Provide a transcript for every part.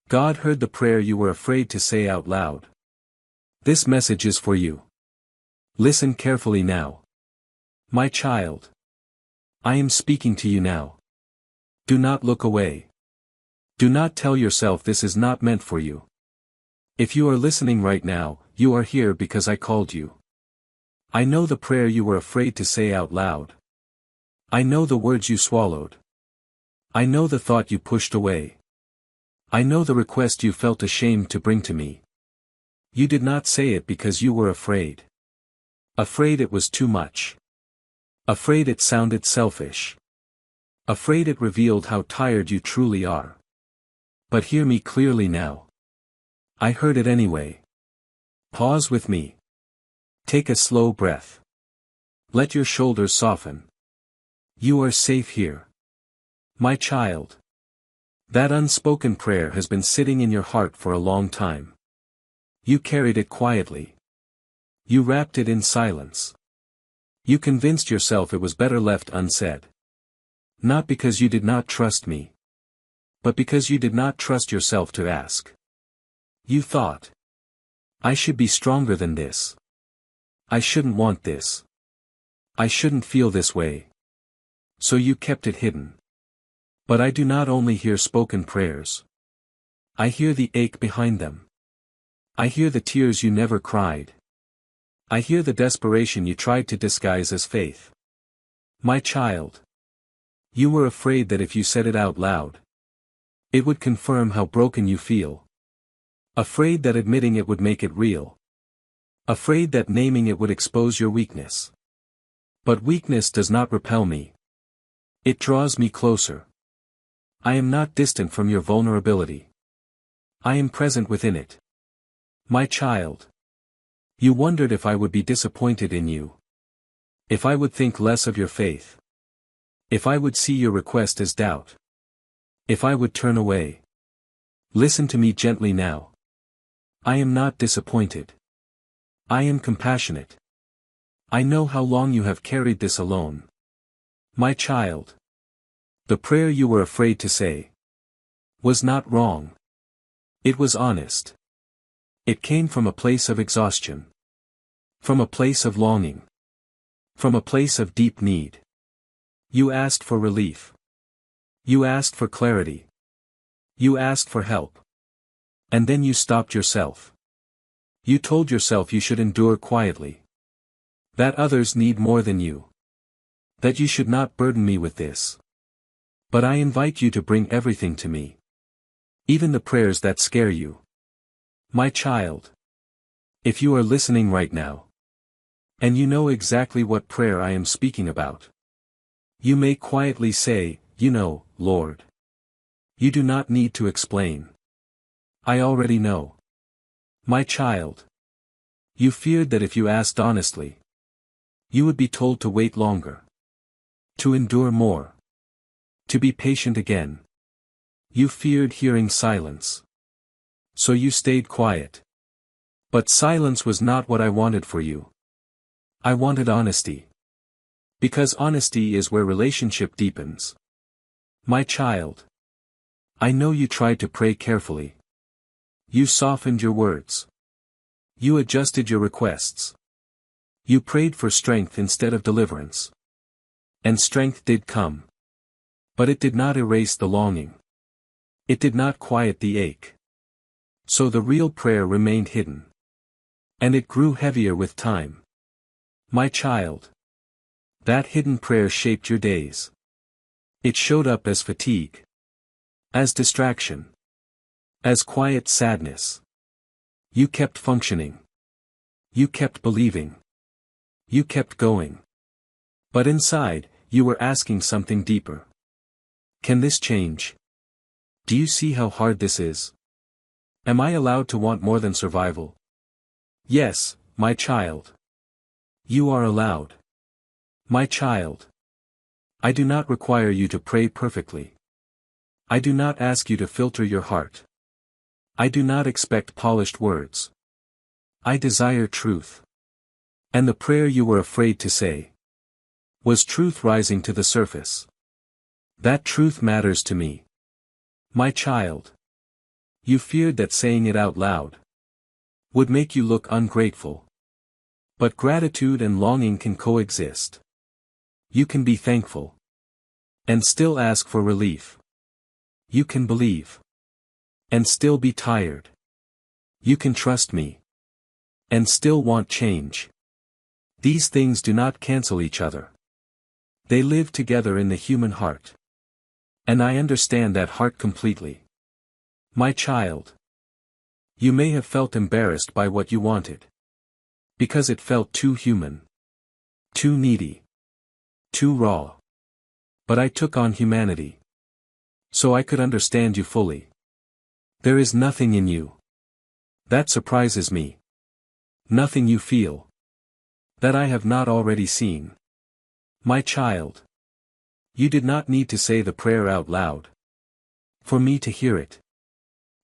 God heard the prayer you were afraid to say out loud. This message is for you. Listen carefully now. My child. I am speaking to you now. Do not look away. Do not tell yourself this is not meant for you. If you are listening right now, you are here because I called you. I know the prayer you were afraid to say out loud. I know the words you swallowed. I know the thought you pushed away. I know the request you felt ashamed to bring to me. You did not say it because you were afraid. Afraid it was too much. Afraid it sounded selfish. Afraid it revealed how tired you truly are. But hear me clearly now. I heard it anyway. Pause with me. Take a slow breath. Let your shoulders soften. You are safe here. My child. That unspoken prayer has been sitting in your heart for a long time. You carried it quietly. You wrapped it in silence. You convinced yourself it was better left unsaid. Not because you did not trust me, but because you did not trust yourself to ask. You thought, I should be stronger than this. I shouldn't want this. I shouldn't feel this way. So you kept it hidden. But I do not only hear spoken prayers. I hear the ache behind them. I hear the tears you never cried. I hear the desperation you tried to disguise as faith. My child. You were afraid that if you said it out loud, it would confirm how broken you feel. Afraid that admitting it would make it real. Afraid that naming it would expose your weakness. But weakness does not repel me. It draws me closer. I am not distant from your vulnerability. I am present within it. My child. You wondered if I would be disappointed in you. If I would think less of your faith. If I would see your request as doubt. If I would turn away. Listen to me gently now. I am not disappointed. I am compassionate. I know how long you have carried this alone. My child. The prayer you were afraid to say was not wrong. It was honest. It came from a place of exhaustion. From a place of longing. From a place of deep need. You asked for relief. You asked for clarity. You asked for help. And then you stopped yourself. You told yourself you should endure quietly. That others need more than you. That you should not burden me with this. But I invite you to bring everything to me. Even the prayers that scare you. My child. If you are listening right now, and you know exactly what prayer I am speaking about, you may quietly say, you know, Lord. You do not need to explain. I already know. My child. You feared that if you asked honestly, you would be told to wait longer. To endure more. To be patient again. You feared hearing silence. So you stayed quiet. But silence was not what I wanted for you. I wanted honesty. Because honesty is where relationship deepens. My child. I know you tried to pray carefully. You softened your words. You adjusted your requests. You prayed for strength instead of deliverance. And strength did come. But it did not erase the longing. It did not quiet the ache. So the real prayer remained hidden. And it grew heavier with time. My child. That hidden prayer shaped your days. It showed up as fatigue. As distraction. As quiet sadness. You kept functioning. You kept believing. You kept going. But inside, you were asking something deeper. Can this change? Do you see how hard this is? Am I allowed to want more than survival? Yes, my child. You are allowed. My child. I do not require you to pray perfectly. I do not ask you to filter your heart. I do not expect polished words. I desire truth. And the prayer you were afraid to say was truth rising to the surface. That truth matters to me. My child. You feared that saying it out loud would make you look ungrateful. But gratitude and longing can coexist. You can be thankful and still ask for relief. You can believe and still be tired. You can trust me and still want change. These things do not cancel each other. They live together in the human heart. And I understand that heart completely. My child. You may have felt embarrassed by what you wanted. Because it felt too human. Too needy. Too raw. But I took on humanity. So I could understand you fully. There is nothing in you that surprises me. Nothing you feel that I have not already seen. My child. You did not need to say the prayer out loud for me to hear it.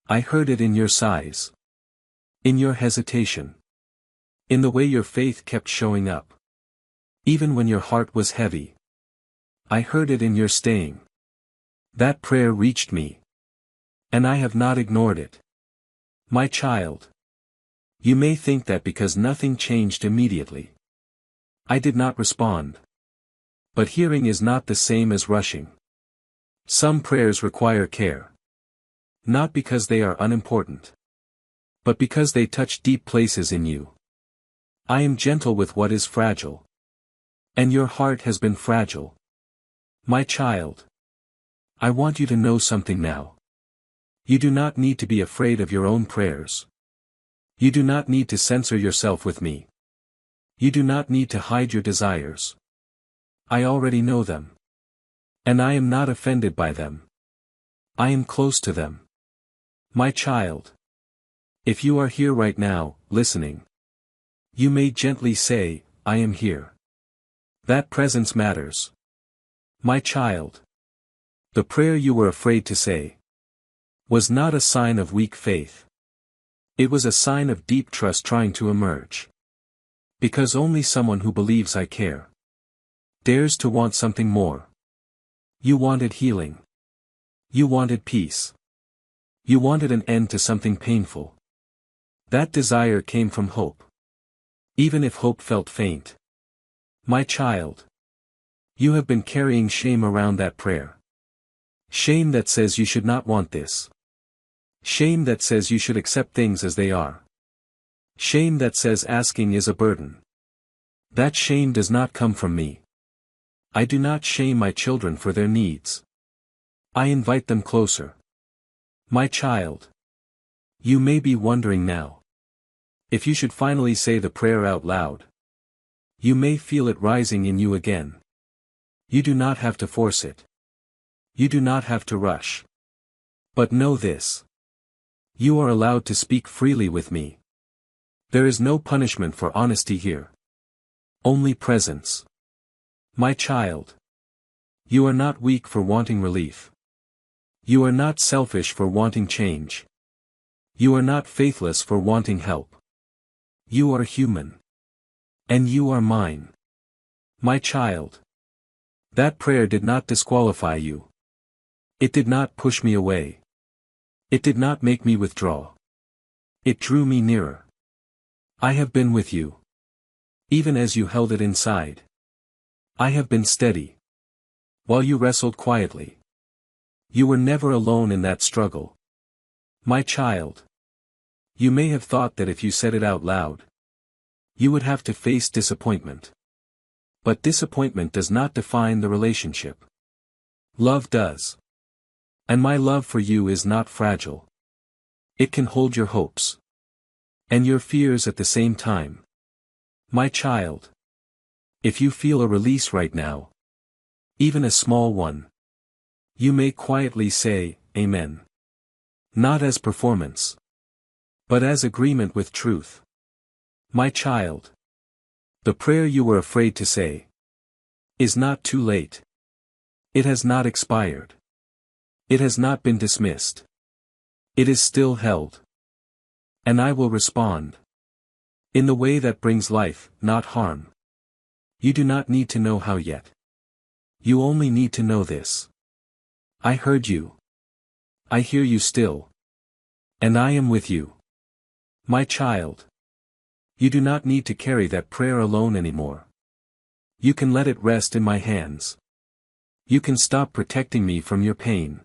I heard it in your sighs. In your hesitation. In the way your faith kept showing up. Even when your heart was heavy. I heard it in your staying. That prayer reached me. And I have not ignored it. My child. You may think that because nothing changed immediately, I did not respond. But hearing is not the same as rushing. Some prayers require care. Not because they are unimportant. But because they touch deep places in you. I am gentle with what is fragile. And your heart has been fragile. My child. I want you to know something now. You do not need to be afraid of your own prayers. You do not need to censor yourself with me. You do not need to hide your desires. I already know them. And I am not offended by them. I am close to them. My child. If you are here right now, listening, you may gently say, I am here. That presence matters. My child. The prayer you were afraid to say was not a sign of weak faith. It was a sign of deep trust trying to emerge. Because only someone who believes I care dares to want something more. You wanted healing. You wanted peace. You wanted an end to something painful. That desire came from hope. Even if hope felt faint. My child. You have been carrying shame around that prayer. Shame that says you should not want this. Shame that says you should accept things as they are. Shame that says asking is a burden. That shame does not come from me. I do not shame my children for their needs. I invite them closer. My child. You may be wondering now if you should finally say the prayer out loud. You may feel it rising in you again. You do not have to force it. You do not have to rush. But know this. You are allowed to speak freely with me. There is no punishment for honesty here. Only presence. My child. You are not weak for wanting relief. You are not selfish for wanting change. You are not faithless for wanting help. You are human. And you are mine. My child. That prayer did not disqualify you. It did not push me away. It did not make me withdraw. It drew me nearer. I have been with you. Even as you held it inside. I have been steady. While you wrestled quietly. You were never alone in that struggle. My child. You may have thought that if you said it out loud, you would have to face disappointment. But disappointment does not define the relationship. Love does. And my love for you is not fragile. It can hold your hopes. And your fears at the same time. My child. If you feel a release right now, even a small one, you may quietly say, Amen. Not as performance, but as agreement with truth. My child. The prayer you were afraid to say is not too late. It has not expired. It has not been dismissed. It is still held. And I will respond. In the way that brings life, not harm. You do not need to know how yet. You only need to know this. I heard you. I hear you still. And I am with you. My child. You do not need to carry that prayer alone anymore. You can let it rest in my hands. You can stop protecting me from your pain.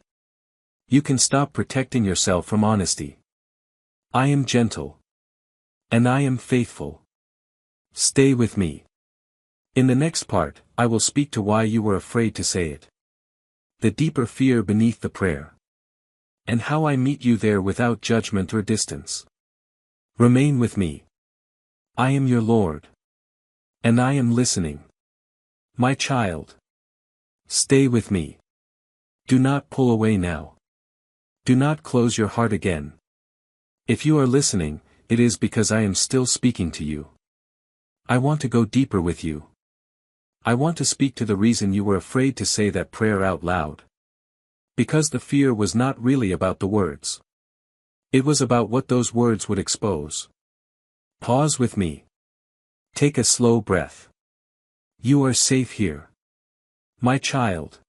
You can stop protecting yourself from honesty. I am gentle. And I am faithful. Stay with me. In the next part, I will speak to why you were afraid to say it. The deeper fear beneath the prayer. And how I meet you there without judgment or distance. Remain with me. I am your Lord. And I am listening. My child. Stay with me. Do not pull away now. Do not close your heart again. If you are listening, it is because I am still speaking to you. I want to go deeper with you. I want to speak to the reason you were afraid to say that prayer out loud. Because the fear was not really about the words. It was about what those words would expose. Pause with me. Take a slow breath. You are safe here. My child.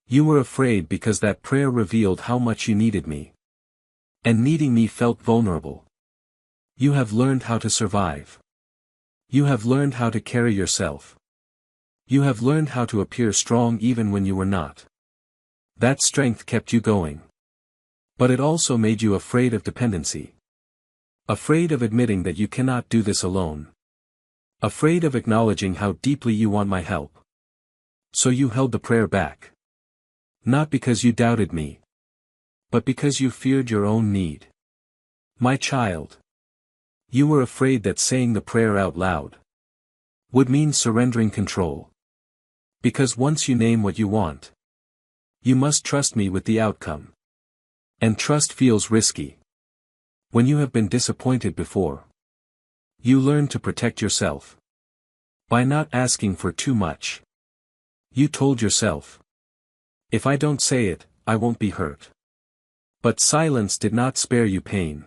You were afraid because that prayer revealed how much you needed me. And needing me felt vulnerable. You have learned how to survive. You have learned how to carry yourself. You have learned how to appear strong even when you were not. That strength kept you going. But it also made you afraid of dependency. Afraid of admitting that you cannot do this alone. Afraid of acknowledging how deeply you want my help. So you held the prayer back. Not because you doubted me. But because you feared your own need. My child. You were afraid that saying the prayer out loud would mean surrendering control. Because once you name what you want, you must trust me with the outcome. And trust feels risky. When you have been disappointed before, you learn to protect yourself. By not asking for too much. You told yourself, if I don't say it, I won't be hurt. But silence did not spare you pain.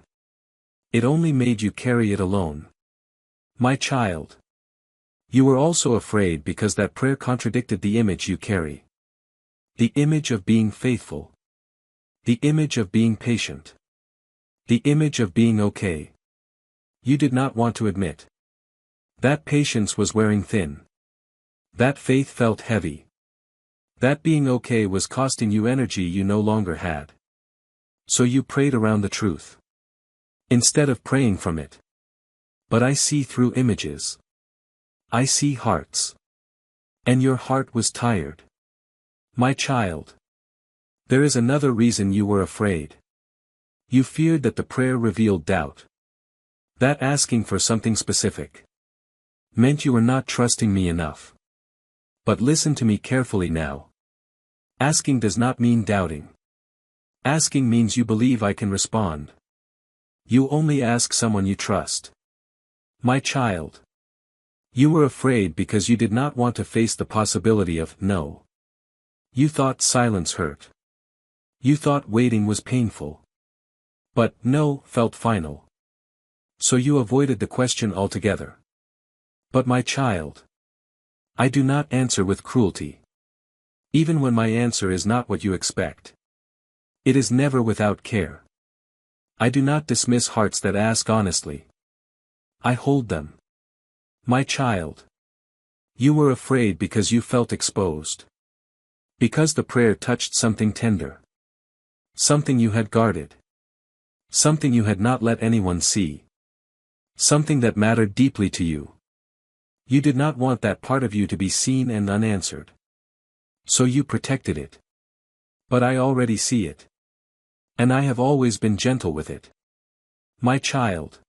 It only made you carry it alone. My child. You were also afraid because that prayer contradicted the image you carry. The image of being faithful. The image of being patient. The image of being okay. You did not want to admit. That patience was wearing thin. That faith felt heavy. That being okay was costing you energy you no longer had. So you prayed around the truth. Instead of praying from it. But I see through images. I see hearts. And your heart was tired. My child. There is another reason you were afraid. You feared that the prayer revealed doubt. That asking for something specific meant you were not trusting me enough. But listen to me carefully now. Asking does not mean doubting. Asking means you believe I can respond. You only ask someone you trust. My child. You were afraid because you did not want to face the possibility of no. You thought silence hurt. You thought waiting was painful. But no felt final. So you avoided the question altogether. But my child. I do not answer with cruelty. Even when my answer is not what you expect. It is never without care. I do not dismiss hearts that ask honestly. I hold them. My child. You were afraid because you felt exposed. Because the prayer touched something tender. Something you had guarded. Something you had not let anyone see. Something that mattered deeply to you. You did not want that part of you to be seen and unanswered. So you protected it. But I already see it. And I have always been gentle with it. My child.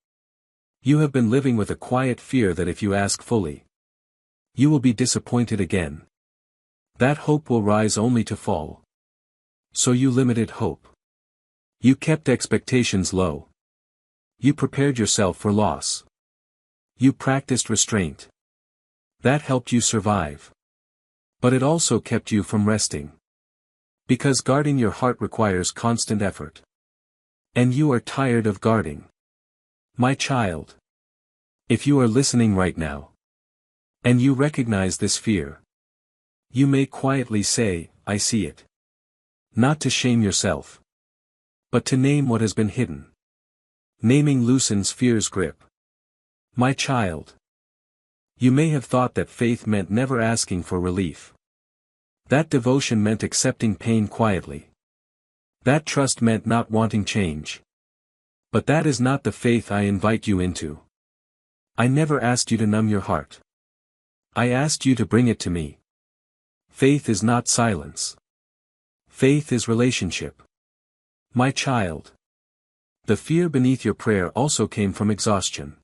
You have been living with a quiet fear that if you ask fully, you will be disappointed again. That hope will rise only to fall. So you limited hope. You kept expectations low. You prepared yourself for loss. You practiced restraint. That helped you survive. But it also kept you from resting. Because guarding your heart requires constant effort. And you are tired of guarding. My child. If you are listening right now, and you recognize this fear, you may quietly say, I see it. Not to shame yourself, but to name what has been hidden. Naming loosens fear's grip. My child. You may have thought that faith meant never asking for relief. That devotion meant accepting pain quietly. That trust meant not wanting change. But that is not the faith I invite you into. I never asked you to numb your heart. I asked you to bring it to me. Faith is not silence. Faith is relationship. My child. The fear beneath your prayer also came from exhaustion.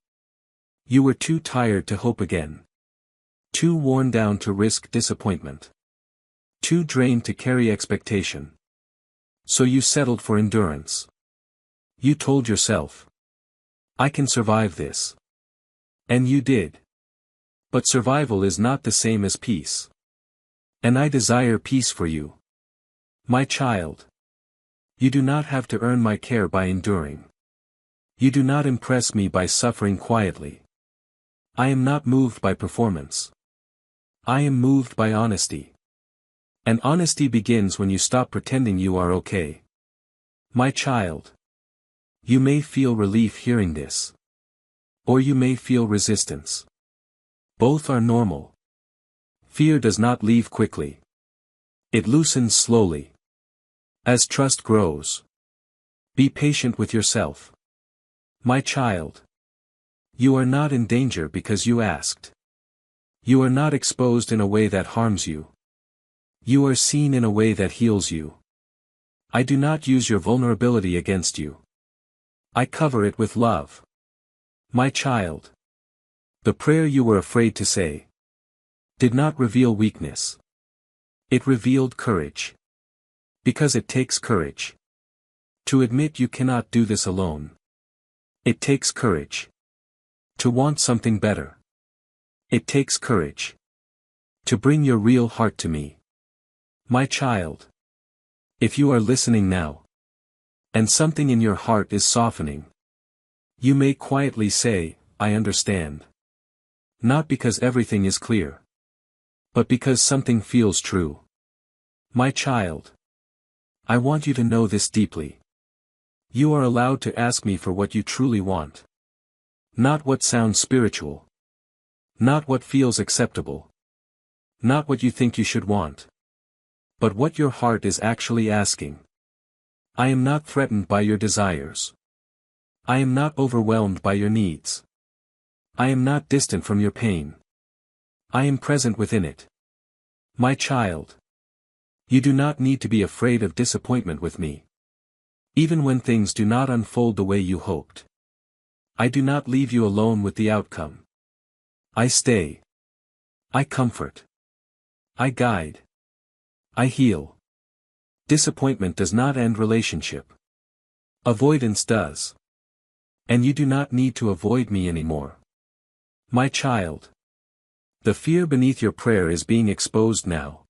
You were too tired to hope again. Too worn down to risk disappointment. Too drained to carry expectation. So you settled for endurance. You told yourself, I can survive this. And you did. But survival is not the same as peace. And I desire peace for you. My child. You do not have to earn my care by enduring. You do not impress me by suffering quietly. I am not moved by performance. I am moved by honesty. And honesty begins when you stop pretending you are okay. My child. You may feel relief hearing this. Or you may feel resistance. Both are normal. Fear does not leave quickly. It loosens slowly. As trust grows. Be patient with yourself. My child. You are not in danger because you asked. You are not exposed in a way that harms you. You are seen in a way that heals you. I do not use your vulnerability against you. I cover it with love. My child. The prayer you were afraid to say did not reveal weakness. It revealed courage. Because it takes courage to admit you cannot do this alone. It takes courage to want something better. It takes courage to bring your real heart to me. My child. If you are listening now, and something in your heart is softening, you may quietly say, I understand. Not because everything is clear, but because something feels true. My child. I want you to know this deeply. You are allowed to ask me for what you truly want. Not what sounds spiritual. Not what feels acceptable. Not what you think you should want. But what your heart is actually asking. I am not threatened by your desires. I am not overwhelmed by your needs. I am not distant from your pain. I am present within it. My child. You do not need to be afraid of disappointment with me. Even when things do not unfold the way you hoped. I do not leave you alone with the outcome. I stay. I comfort. I guide. I heal. Disappointment does not end relationship. Avoidance does. And you do not need to avoid me anymore. My child. The fear beneath your prayer is being exposed now.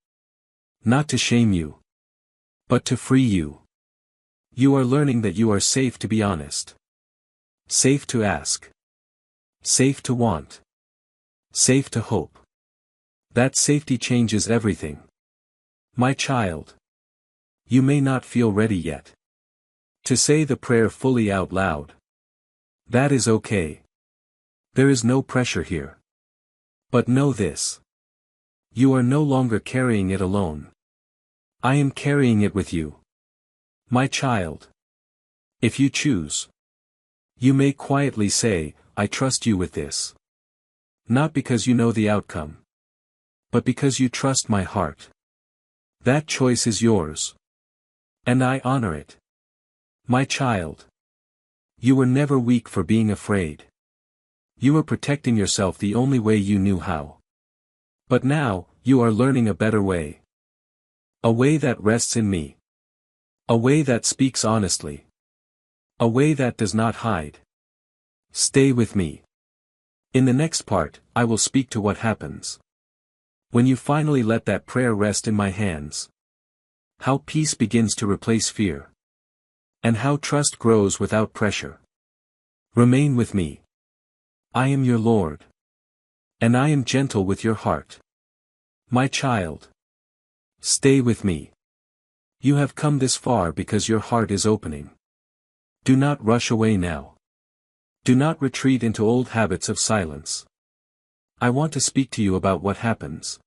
Not to shame you. But to free you. You are learning that you are safe to be honest. Safe to ask. Safe to want. Safe to hope. That safety changes everything. My child. You may not feel ready yet to say the prayer fully out loud. That is okay. There is no pressure here. But know this. You are no longer carrying it alone. I am carrying it with you. My child. If you choose, you may quietly say, I trust you with this. Not because you know the outcome, but because you trust my heart. That choice is yours. And I honor it. My child. You were never weak for being afraid. You were protecting yourself the only way you knew how. But now, you are learning a better way. A way that rests in me. A way that speaks honestly. A way that does not hide. Stay with me. In the next part, I will speak to what happens when you finally let that prayer rest in my hands. How peace begins to replace fear. And how trust grows without pressure. Remain with me. I am your Lord. And I am gentle with your heart. My child. Stay with me. You have come this far because your heart is opening. Do not rush away now. Do not retreat into old habits of silence. I want to speak to you about what happens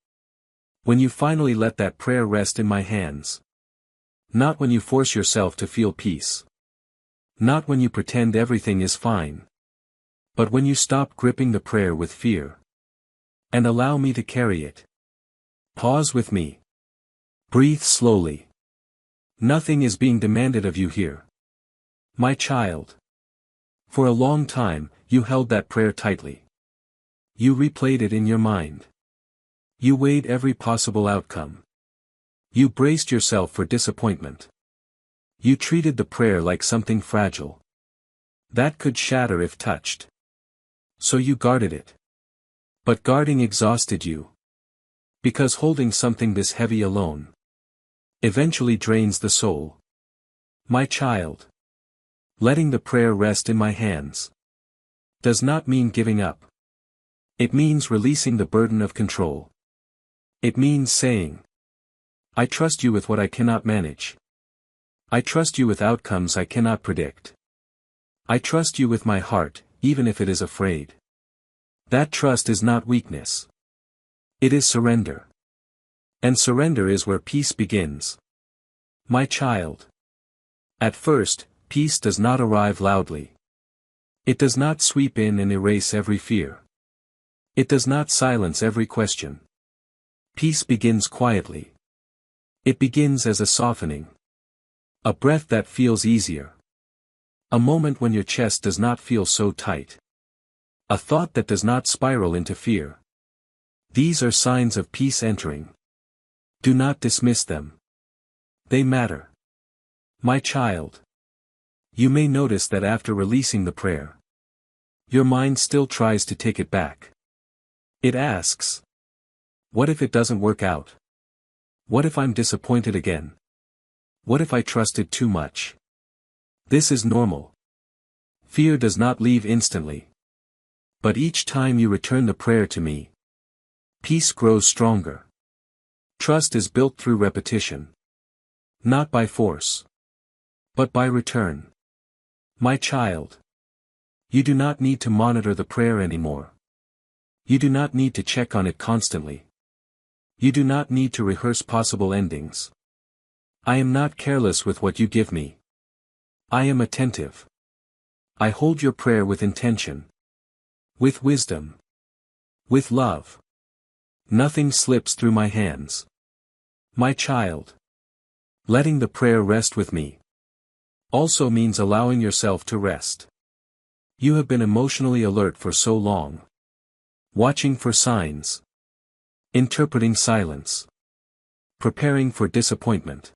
when you finally let that prayer rest in my hands. Not when you force yourself to feel peace. Not when you pretend everything is fine. But when you stop gripping the prayer with fear. And allow me to carry it. Pause with me. Breathe slowly. Nothing is being demanded of you here. My child. For a long time, you held that prayer tightly. You replayed it in your mind. You weighed every possible outcome. You braced yourself for disappointment. You treated the prayer like something fragile that could shatter if touched. So you guarded it. But guarding exhausted you. Because holding something this heavy alone eventually drains the soul. My child. Letting the prayer rest in my hands does not mean giving up. It means releasing the burden of control. It means saying, I trust you with what I cannot manage. I trust you with outcomes I cannot predict. I trust you with my heart, even if it is afraid. That trust is not weakness. It is surrender. And surrender is where peace begins. My child. At first, peace does not arrive loudly. It does not sweep in and erase every fear. It does not silence every question. Peace begins quietly. It begins as a softening. A breath that feels easier. A moment when your chest does not feel so tight. A thought that does not spiral into fear. These are signs of peace entering. Do not dismiss them. They matter. My child. You may notice that after releasing the prayer, your mind still tries to take it back. It asks, what if it doesn't work out? What if I'm disappointed again? What if I trusted too much? This is normal. Fear does not leave instantly. But each time you return the prayer to me, peace grows stronger. Trust is built through repetition. Not by force. But by return. My child. You do not need to monitor the prayer anymore. You do not need to check on it constantly. You do not need to rehearse possible endings. I am not careless with what you give me. I am attentive. I hold your prayer with intention. With wisdom. With love. Nothing slips through my hands. My child. Letting the prayer rest with me also means allowing yourself to rest. You have been emotionally alert for so long. Watching for signs. Interpreting silence. Preparing for disappointment.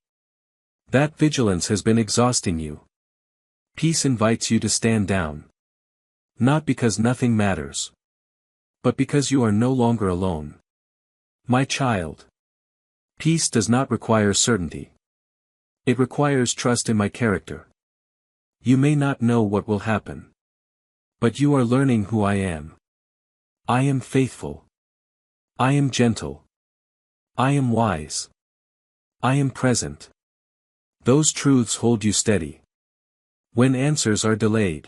That vigilance has been exhausting you. Peace invites you to stand down. Not because nothing matters. But because you are no longer alone. My child. Peace does not require certainty. It requires trust in my character. You may not know what will happen. But you are learning who I am. I am faithful. I am gentle. I am wise. I am present. Those truths hold you steady. When answers are delayed.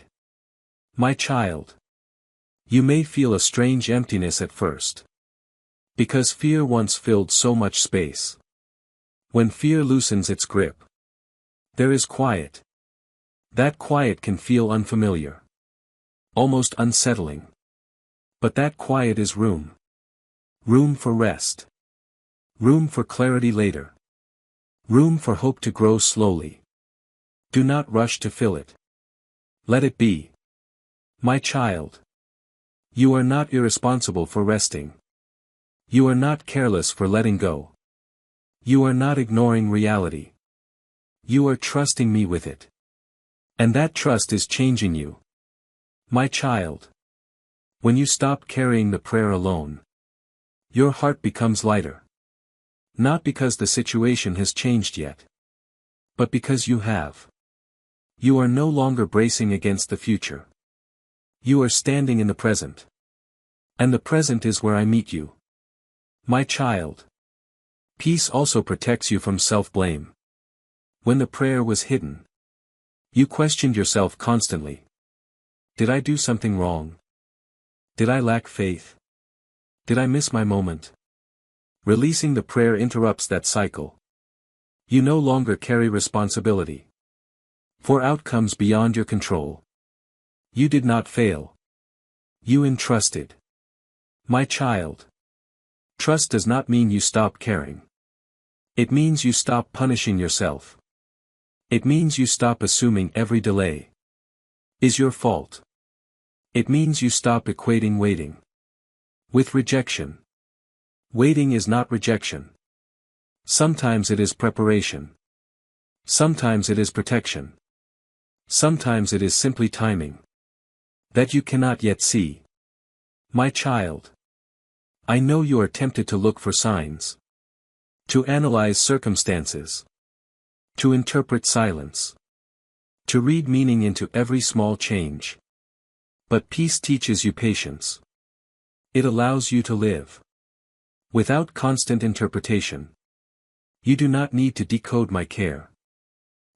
My child. You may feel a strange emptiness at first. Because fear once filled so much space. When fear loosens its grip, there is quiet. That quiet can feel unfamiliar. Almost unsettling. But that quiet is room. Room for rest. Room for clarity later. Room for hope to grow slowly. Do not rush to fill it. Let it be. My child. You are not irresponsible for resting. You are not careless for letting go. You are not ignoring reality. You are trusting me with it. And that trust is changing you. My child. When you stop carrying the prayer alone, your heart becomes lighter. Not because the situation has changed yet. But because you have. You are no longer bracing against the future. You are standing in the present. And the present is where I meet you. My child. Peace also protects you from self-blame. When the prayer was hidden, You questioned yourself constantly. Did I do something wrong? Did I lack faith? Did I miss my moment? Releasing the prayer interrupts that cycle. You no longer carry responsibility for outcomes beyond your control. You did not fail. You entrusted. My child. Trust does not mean you stop caring. It means you stop punishing yourself. It means you stop assuming every delay is your fault. It means you stop equating waiting with rejection. Waiting is not rejection. Sometimes it is preparation. Sometimes it is protection. Sometimes it is simply timing that you cannot yet see. My child. I know you are tempted to look for signs, to analyze circumstances, to interpret silence, to read meaning into every small change. But peace teaches you patience. It allows you to live without constant interpretation. You do not need to decode my care.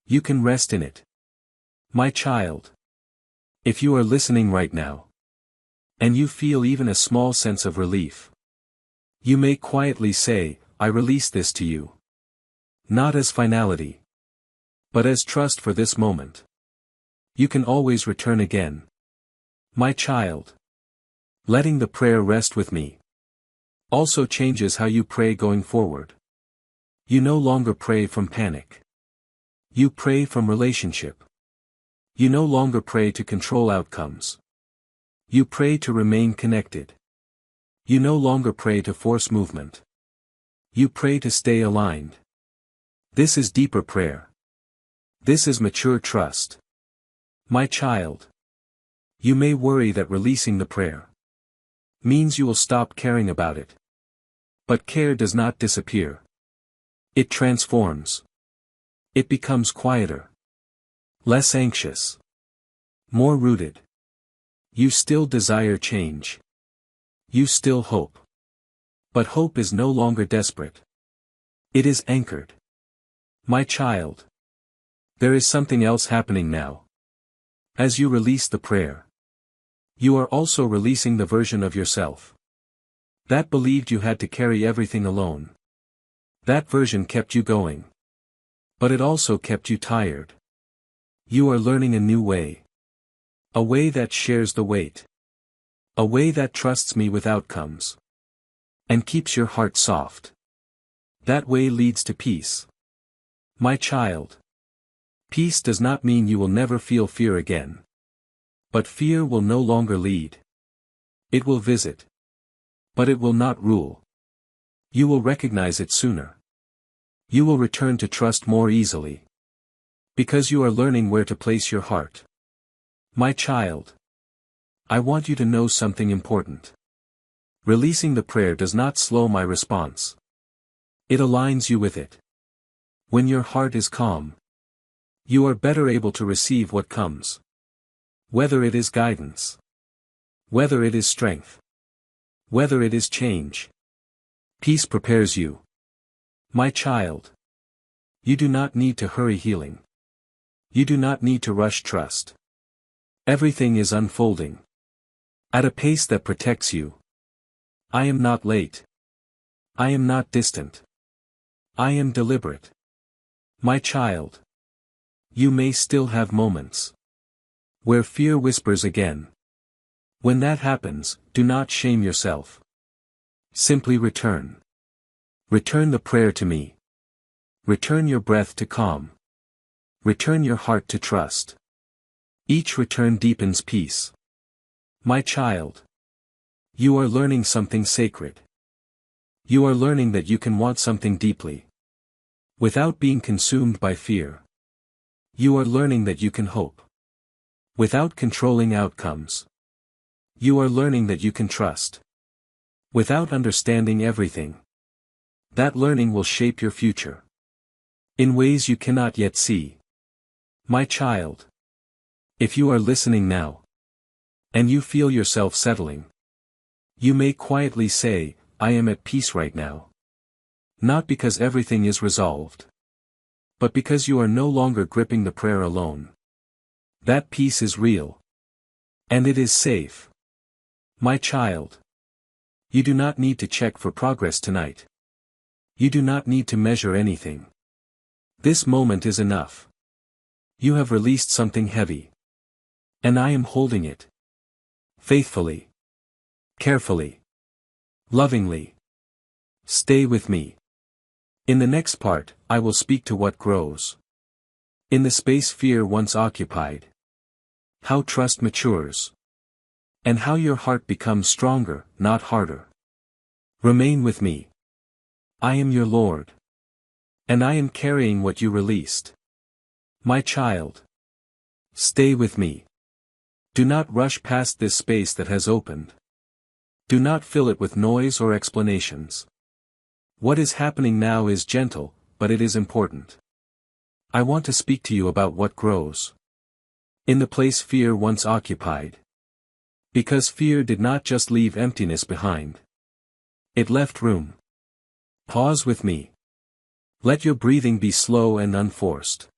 You can rest in it. My child. If you are listening right now, and you feel even a small sense of relief, you may quietly say, I release this to you. Not as finality, but as trust for this moment. You can always return again. My child. Letting the prayer rest with me also changes how you pray going forward. You no longer pray from panic. You pray from relationship. You no longer pray to control outcomes. You pray to remain connected. You no longer pray to force movement. You pray to stay aligned. This is deeper prayer. This is mature trust. My child. You may worry that releasing the prayer means you will stop caring about it. But care does not disappear. It transforms. It becomes quieter, less anxious, more rooted. You still desire change. You still hope. But hope is no longer desperate. It is anchored. My child. There is something else happening now. As you release the prayer, you are also releasing the version of yourself that believed you had to carry everything alone. That version kept you going. But it also kept you tired. You are learning a new way. A way that shares the weight. A way that trusts me with outcomes. And keeps your heart soft. That way leads to peace. My child. Peace does not mean you will never feel fear again. But fear will no longer lead. It will visit. But it will not rule. You will recognize it sooner. You will return to trust more easily. Because you are learning where to place your heart. My child. I want you to know something important. Releasing the prayer does not slow my response. It aligns you with it. When your heart is calm, you are better able to receive what comes. Whether it is guidance. Whether it is strength. Whether it is change. Peace prepares you. My child. You do not need to hurry healing. You do not need to rush trust. Everything is unfolding at a pace that protects you. I am not late. I am not distant. I am deliberate. My child. You may still have moments where fear whispers again. When that happens, do not shame yourself. Simply return. Return the prayer to me. Return your breath to calm. Return your heart to trust. Each return deepens peace. My child. You are learning something sacred. You are learning that you can want something deeply without being consumed by fear. You are learning that you can hope without controlling outcomes. You are learning that you can trust without understanding everything. That learning will shape your future in ways you cannot yet see. My child. If you are listening now, and you feel yourself settling, you may quietly say, I am at peace right now. Not because everything is resolved, but because you are no longer gripping the prayer alone. That peace is real. And it is safe. My child. You do not need to check for progress tonight. You do not need to measure anything. This moment is enough. You have released something heavy. And I am holding it. Faithfully. Carefully. Lovingly. Stay with me. In the next part, I will speak to what grows. In the space fear once occupied. How trust matures. And how your heart becomes stronger, not harder. Remain with me. I am your Lord. And I am carrying what you released. My child. Stay with me. Do not rush past this space that has opened. Do not fill it with noise or explanations. What is happening now is gentle, but it is important. I want to speak to you about what grows. In the place fear once occupied. Because fear did not just leave emptiness behind. It left room. Pause with me. Let your breathing be slow and unforced.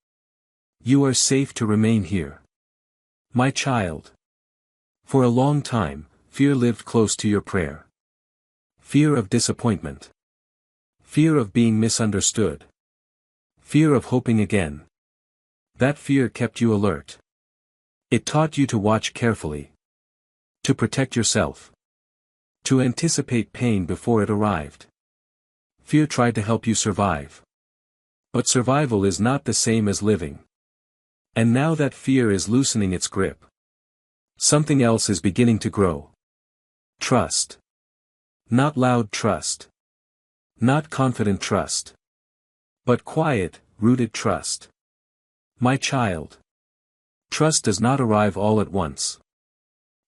You are safe to remain here. My child. For a long time, fear lived close to your prayer. Fear of disappointment. Fear of being misunderstood. Fear of hoping again. That fear kept you alert. It taught you to watch carefully. To protect yourself. To anticipate pain before it arrived. Fear tried to help you survive. But survival is not the same as living. And now that fear is loosening its grip. Something else is beginning to grow. Trust. Not loud trust. Not confident trust. But quiet, rooted trust. My child. Trust does not arrive all at once.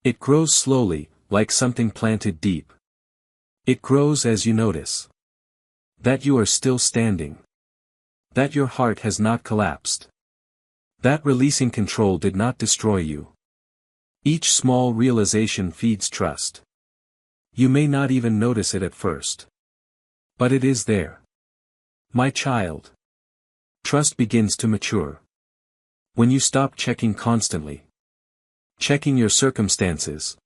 It grows slowly, like something planted deep. It grows as you notice. That you are still standing. That your heart has not collapsed. That releasing control did not destroy you. Each small realization feeds trust. You may not even notice it at first. But it is there. My child. Trust begins to mature. When you stop checking constantly. Checking your circumstances.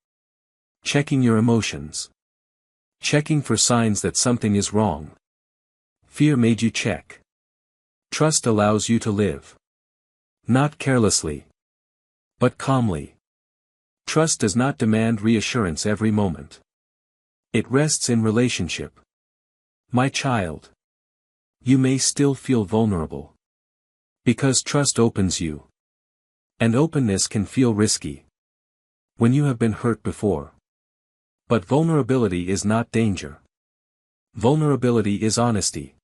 Checking your emotions. Checking for signs that something is wrong. Fear made you check. Trust allows you to live. Not carelessly. But calmly. Trust does not demand reassurance every moment. It rests in relationship. My child. You may still feel vulnerable. Because trust opens you. And openness can feel risky. When you have been hurt before. But vulnerability is not danger. Vulnerability is honesty.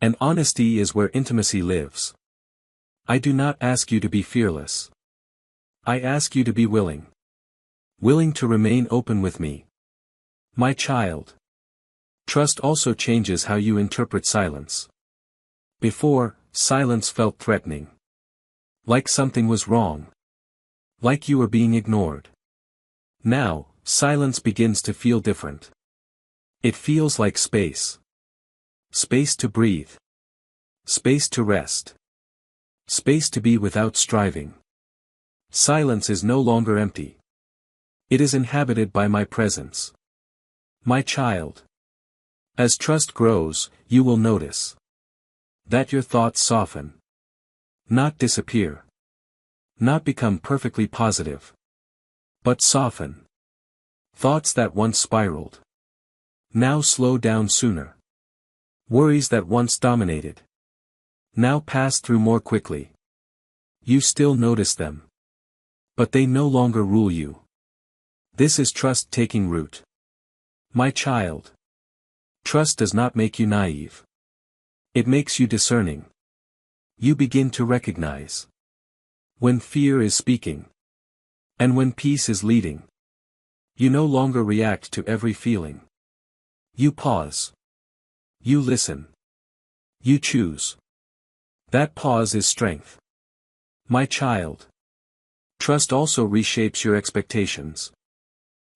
And honesty is where intimacy lives. I do not ask you to be fearless. I ask you to be willing. Willing to remain open with me. My child. Trust also changes how you interpret silence. Before, silence felt threatening. Like something was wrong. Like you were being ignored. Now, silence begins to feel different. It feels like space. Space to breathe. Space to rest. Space to be without striving. Silence is no longer empty. It is inhabited by my presence. My child. As trust grows, you will notice that your thoughts soften. Not disappear. Not become perfectly positive. But soften. Thoughts that once spiraled. Now slow down sooner. Worries that once dominated. Now pass through more quickly. You still notice them. But they no longer rule you. This is trust taking root. My child. Trust does not make you naive. It makes you discerning. You begin to recognize when fear is speaking. And when peace is leading. You no longer react to every feeling. You pause. You listen. You choose. That pause is strength. My child. Trust also reshapes your expectations.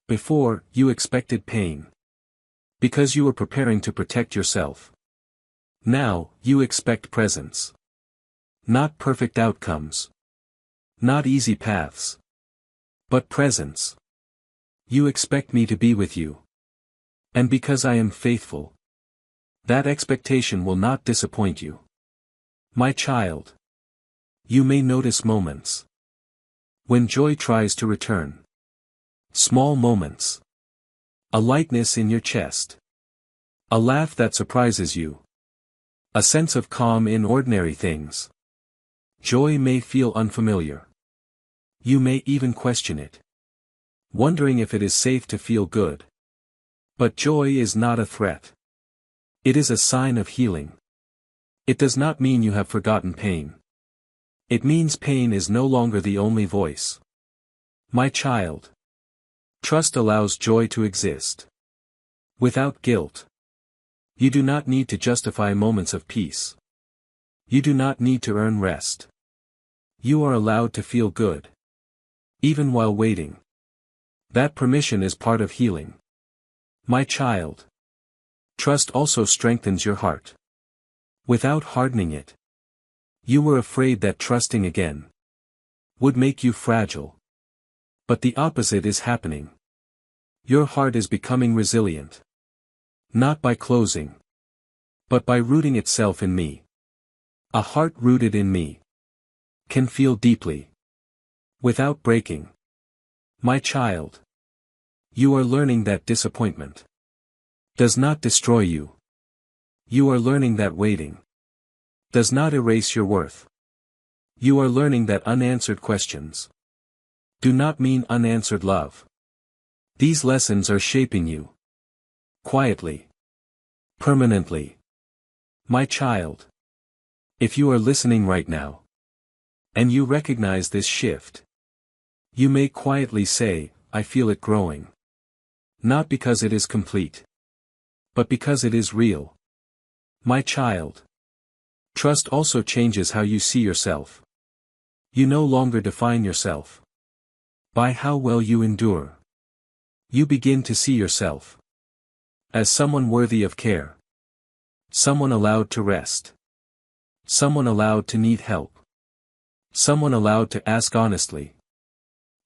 Before, you expected pain. Because you were preparing to protect yourself. Now, you expect presence. Not perfect outcomes. Not easy paths. But presence. You expect me to be with you. And because I am faithful, that expectation will not disappoint you. My child. You may notice moments when joy tries to return. Small moments. A lightness in your chest. A laugh that surprises you. A sense of calm in ordinary things. Joy may feel unfamiliar. You may even question it, wondering if it is safe to feel good. But joy is not a threat. It is a sign of healing. It does not mean you have forgotten pain. It means pain is no longer the only voice. My child. Trust allows joy to exist. Without guilt. You do not need to justify moments of peace. You do not need to earn rest. You are allowed to feel good. Even while waiting. That permission is part of healing. My child. Trust also strengthens your heart. Without hardening it. You were afraid that trusting again would make you fragile. But the opposite is happening. Your heart is becoming resilient. Not by closing, but by rooting itself in me. A heart rooted in me can feel deeply. Without breaking. My child. You are learning that disappointment does not destroy you. You are learning that waiting does not erase your worth. You are learning that unanswered questions do not mean unanswered love. These lessons are shaping you. Quietly. Permanently. My child. If you are listening right now, and you recognize this shift, you may quietly say, I feel it growing. Not because it is complete, but because it is real. My child. Trust also changes how you see yourself. You no longer define yourself by how well you endure. You begin to see yourself as someone worthy of care. Someone allowed to rest. Someone allowed to need help. Someone allowed to ask honestly.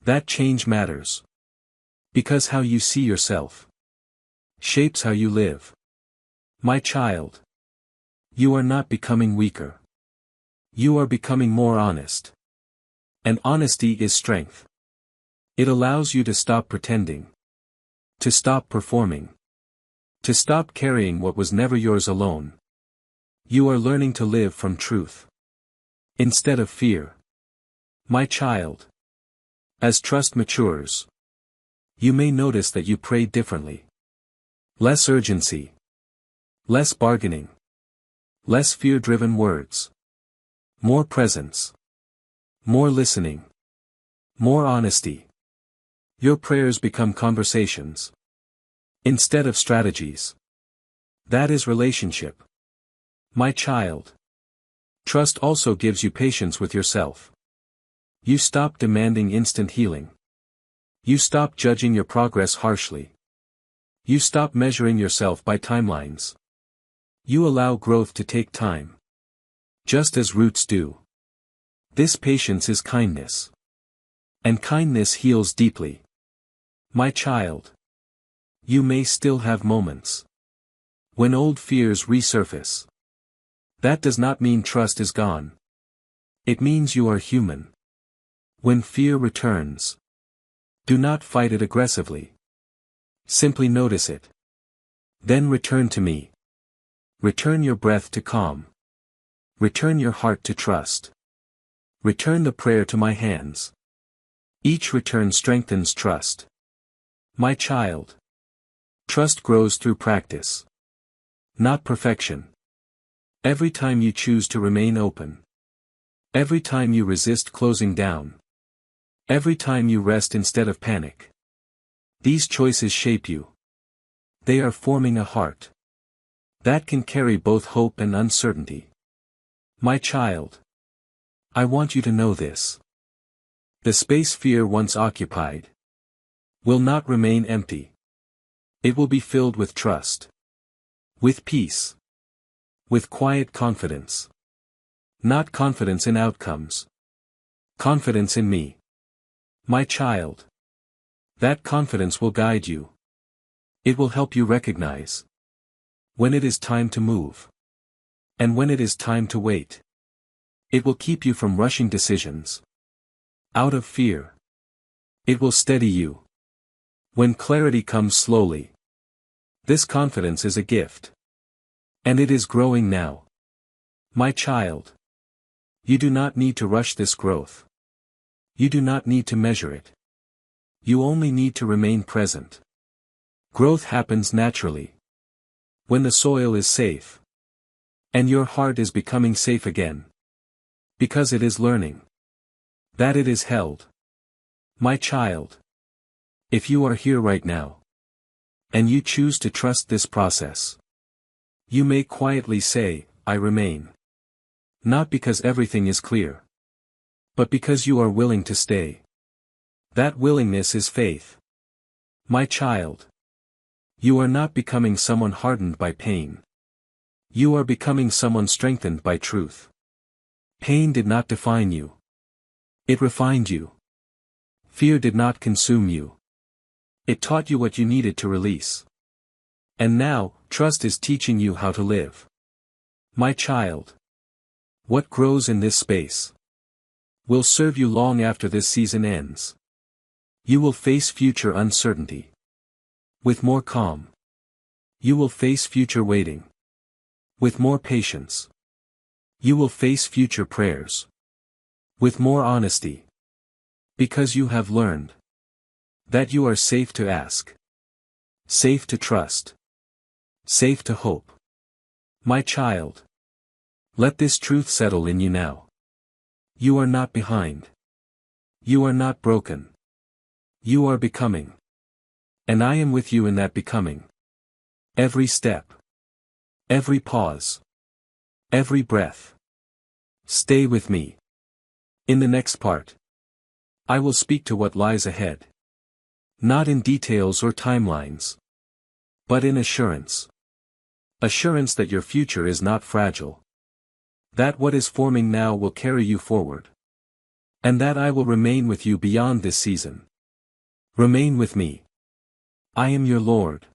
That change matters. Because how you see yourself shapes how you live. My child. You are not becoming weaker. You are becoming more honest. And honesty is strength. It allows you to stop pretending. To stop performing. To stop carrying what was never yours alone. You are learning to live from truth instead of fear. My child. As trust matures, you may notice that you pray differently. Less urgency. Less bargaining. Less fear-driven words. More presence. More listening. More honesty. Your prayers become conversations instead of strategies. That is relationship. My child. Trust also gives you patience with yourself. You stop demanding instant healing. You stop judging your progress harshly. You stop measuring yourself by timelines. You allow growth to take time. Just as roots do. This patience is kindness. And kindness heals deeply. My child. You may still have moments when old fears resurface. That does not mean trust is gone. It means you are human. When fear returns, do not fight it aggressively. Simply notice it. Then return to me. Return your breath to calm. Return your heart to trust. Return the prayer to my hands. Each return strengthens trust. My child. Trust grows through practice. Not perfection. Every time you choose to remain open. Every time you resist closing down. Every time you rest instead of panic. These choices shape you. They are forming a heart that can carry both hope and uncertainty. My child. I want you to know this. The space fear once occupied will not remain empty. It will be filled with trust. With peace. With quiet confidence. Not confidence in outcomes. Confidence in me. My child. That confidence will guide you. It will help you recognize when it is time to move, and when it is time to wait. It will keep you from rushing decisions out of fear. It will steady you when clarity comes slowly. This confidence is a gift, and it is growing now. My child. You do not need to rush this growth. You do not need to measure it. You only need to remain present. Growth happens naturally when the soil is safe, and your heart is becoming safe again, because it is learning that it is held. My child. If you are here right now, and you choose to trust this process, you may quietly say, I remain. Not because everything is clear, but because you are willing to stay. That willingness is faith. My child. You are not becoming someone hardened by pain. You are becoming someone strengthened by truth. Pain did not define you. It refined you. Fear did not consume you. It taught you what you needed to release. And now, trust is teaching you how to live. My child. What grows in this space will serve you long after this season ends. You will face future uncertainty with more calm. You will face future waiting with more patience. You will face future prayers with more honesty, because you have learned that you are safe to ask, safe to trust, safe to hope. My child. Let this truth settle in you now. You are not behind. You are not broken. You are becoming. And I am with you in that becoming. Every step. Every pause. Every breath. Stay with me. In the next part, I will speak to what lies ahead. Not in details or timelines, but in assurance. Assurance that your future is not fragile. That what is forming now will carry you forward. And that I will remain with you beyond this season. Remain with me. I am your Lord.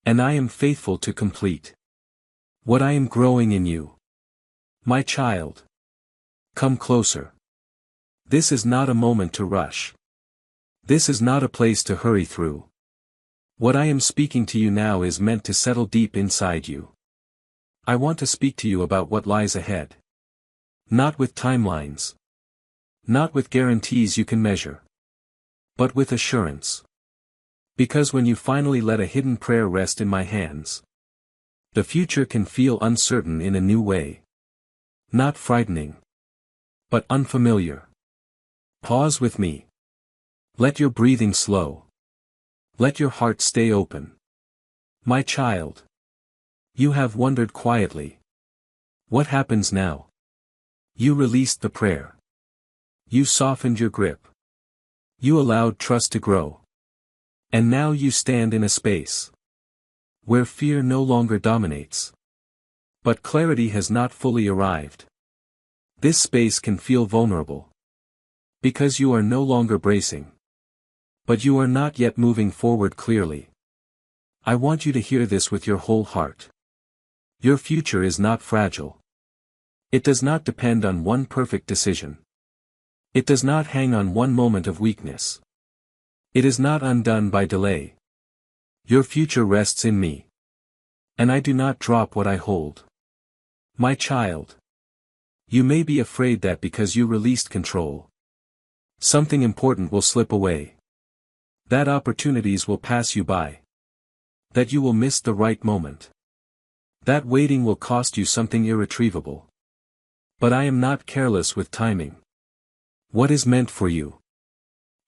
And I am faithful to complete what I am growing in you. My child. Come closer. This is not a moment to rush. This is not a place to hurry through. What I am speaking to you now is meant to settle deep inside you. I want to speak to you about what lies ahead. Not with timelines. Not with guarantees you can measure. But with assurance. Because when you finally let a hidden prayer rest in my hands, the future can feel uncertain in a new way. Not frightening, but unfamiliar. Pause with me. Let your breathing slow. Let your heart stay open. My child. You have wondered quietly. What happens now? You released the prayer. You softened your grip. You allowed trust to grow. And now you stand in a space where fear no longer dominates. But clarity has not fully arrived. This space can feel vulnerable, because you are no longer bracing. But you are not yet moving forward clearly. I want you to hear this with your whole heart. Your future is not fragile. It does not depend on one perfect decision. It does not hang on one moment of weakness. It is not undone by delay. Your future rests in me. And I do not drop what I hold. My child. You may be afraid that because you released control, something important will slip away. That opportunities will pass you by. That you will miss the right moment. That waiting will cost you something irretrievable. But I am not careless with timing. What is meant for you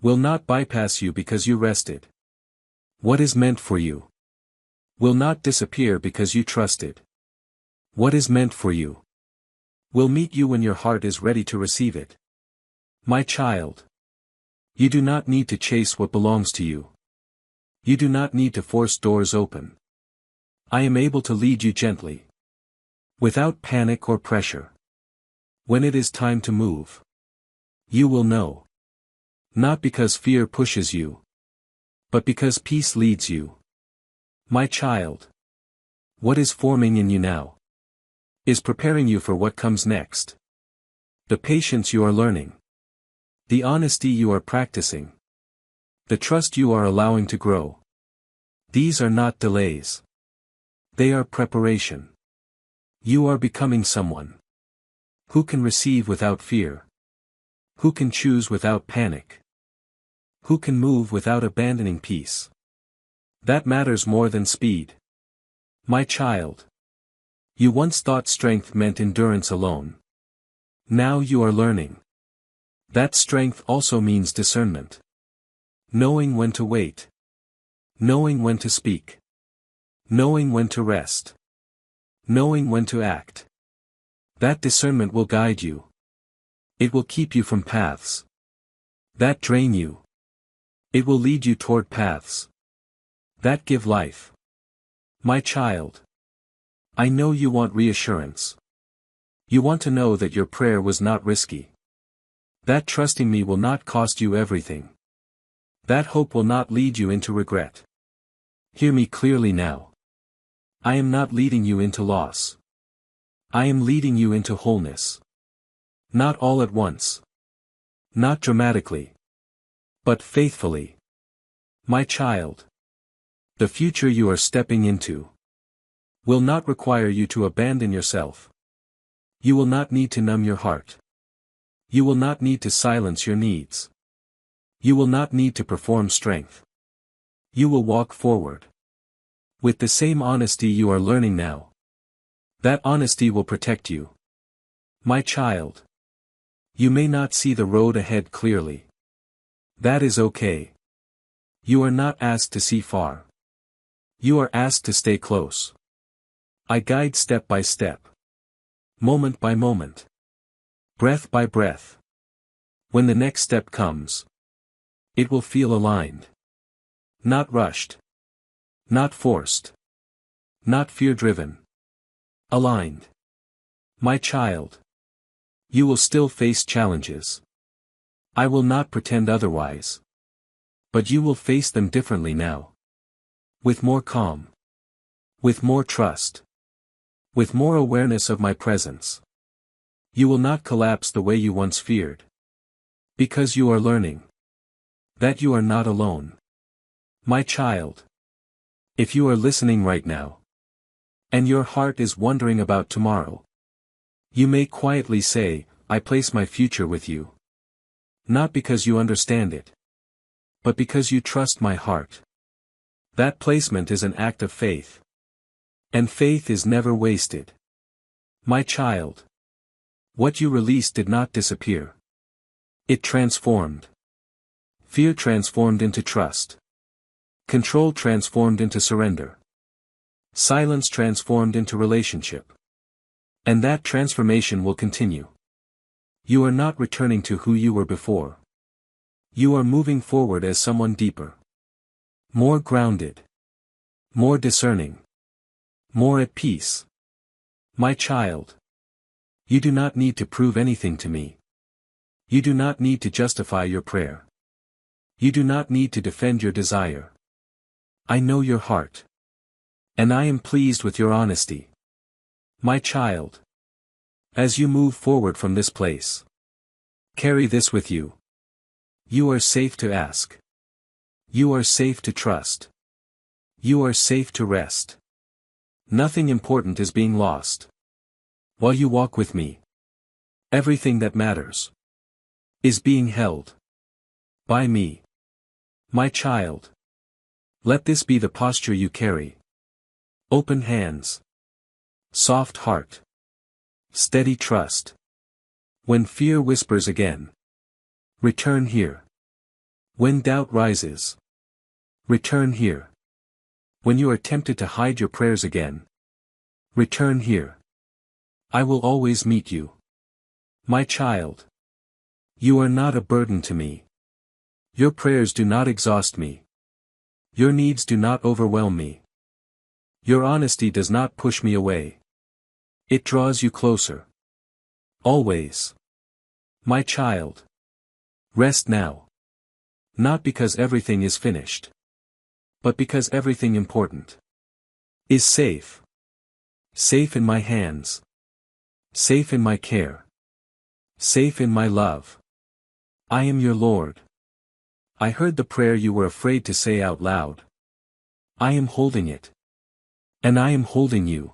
will not bypass you because you rested. What is meant for you will not disappear because you trusted. What is meant for you will meet you when your heart is ready to receive it. My child. You do not need to chase what belongs to you. You do not need to force doors open. I am able to lead you gently, without panic or pressure. When it is time to move, You will know. Not because fear pushes you, but because peace leads you. My child. What is forming in you now is preparing you for what comes next. The patience you are learning. The honesty you are practicing. The trust you are allowing to grow. These are not delays. They are preparation. You are becoming someone who can receive without fear. Who can choose without panic. Who can move without abandoning peace. That matters more than speed. My child. You once thought strength meant endurance alone. Now you are learning. That strength also means discernment. Knowing when to wait. Knowing when to speak. Knowing when to rest. Knowing when to act. That discernment will guide you. It will keep you from paths that drain you. It will lead you toward paths that give life. My child. I know you want reassurance. You want to know that your prayer was not risky. That trusting me will not cost you everything. That hope will not lead you into regret. Hear me clearly now. I am not leading you into loss. I am leading you into wholeness. Not all at once. Not dramatically. But faithfully. My child. The future you are stepping into will not require you to abandon yourself. You will not need to numb your heart. You will not need to silence your needs. You will not need to perform strength. You will walk forward with the same honesty you are learning now. That honesty will protect you. My child. You may not see the road ahead clearly. That is okay. You are not asked to see far. You are asked to stay close. I guide step by step. Moment by moment. Breath by breath. When the next step comes, it will feel aligned. Not rushed. Not forced. Not fear-driven. Aligned. My child. You will still face challenges. I will not pretend otherwise. But you will face them differently now. With more calm. With more trust. With more awareness of my presence. You will not collapse the way you once feared. Because you are learning that you are not alone. My child. If you are listening right now, and your heart is wondering about tomorrow, you may quietly say, I place my future with you. Not because you understand it, but because you trust my heart. That placement is an act of faith. And faith is never wasted. My child. What you released did not disappear. It transformed. Fear transformed into trust. Control transformed into surrender. Silence transformed into relationship. And that transformation will continue. You are not returning to who you were before. You are moving forward as someone deeper. More grounded. More discerning. More at peace. My child. You do not need to prove anything to me. You do not need to justify your prayer. You do not need to defend your desire. I know your heart. And I am pleased with your honesty. My child. As you move forward from this place, carry this with you. You are safe to ask. You are safe to trust. You are safe to rest. Nothing important is being lost. While you walk with me, everything that matters is being held by me. My child. Let this be the posture you carry. Open hands. Soft heart. Steady trust. When fear whispers again, return here. When doubt rises, return here. When you are tempted to hide your prayers again, return here. I will always meet you. My child. You are not a burden to me. Your prayers do not exhaust me. Your needs do not overwhelm me. Your honesty does not push me away. It draws you closer. Always. My child. Rest now. Not because everything is finished. But because everything important is safe. Safe in my hands. Safe in my care. Safe in my love. I am your Lord. I heard the prayer you were afraid to say out loud. I am holding it. And I am holding you.